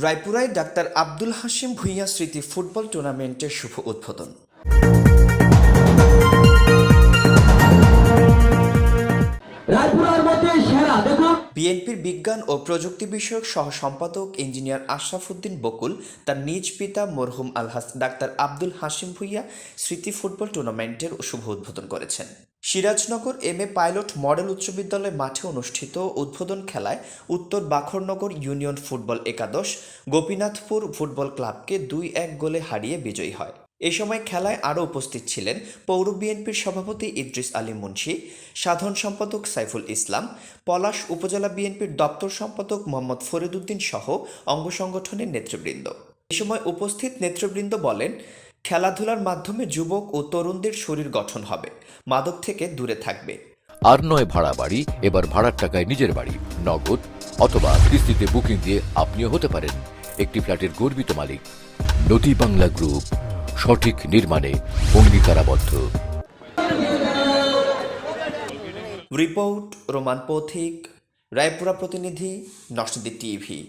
রায়পুরায় doctor Abdul Hashim Bhuiyan স্মৃতি football টুর্নামেন্টের শুভ উদ্বোধন। বিএনপির বিজ্ঞান ও প্রযুক্তি বিষয়ক সহ সম্পাদক ইঞ্জিনিয়ার আশরাফ উদ্দিন বকুল তার নিজ পিতা মরহুম আলহাজ ডাক্তার আব্দুল হাশিম ভূঁইয়া স্মৃতি ফুটবল টুর্নামেন্টের শুভ উদ্বোধন করেছেন। Sirajnagar M a pilot model উচ্চ বিদ্যালয় মাঠে অনুষ্ঠিত উদ্বোধন খেলায় উত্তর বাখরনগর ইউনিয়ন ফুটবল একাদশ গোপীনাথপুর ফুটবল ক্লাবকে ২-১ গোলে হারিয়ে বিজয়ী হয়। এ সময় খেলায় আরও উপস্থিত ছিলেন পৌর বিএনপির সভাপতি ইদ্রিস আলী মুন্সি, সাধারণ সম্পাদক সাইফুল ইসলাম, পলাশ উপজেলা বিএনপির দপ্তর সম্পাদক মোহাম্মদ ফরিদ উদ্দিন সহ অঙ্গ সংগঠনের নেতৃবৃন্দ। এ সময় উপস্থিত নেতৃবৃন্দ বলেন, খেলাধুলার মাধ্যমে যুবক ও তরুণদের শরীর গঠন হবে, মাদক থেকে দূরে থাকবে। আর নয় ভাড়া বাড়ি, এবার ভাড়ার টাকায় নিজের বাড়ি, নগদ অথবা কিস্তিতে বুকিং দিয়ে আপনিও হতে পারেন একটি ফ্ল্যাটের গর্বিত মালিক। নদী বাংলা গ্রুপ, সঠিক নির্মাণে অঙ্গীকারাবদ্ধ। রিপোর্ট রোমান পথিক, রায়পুরা প্রতিনিধি, নরসিংদী টিভি।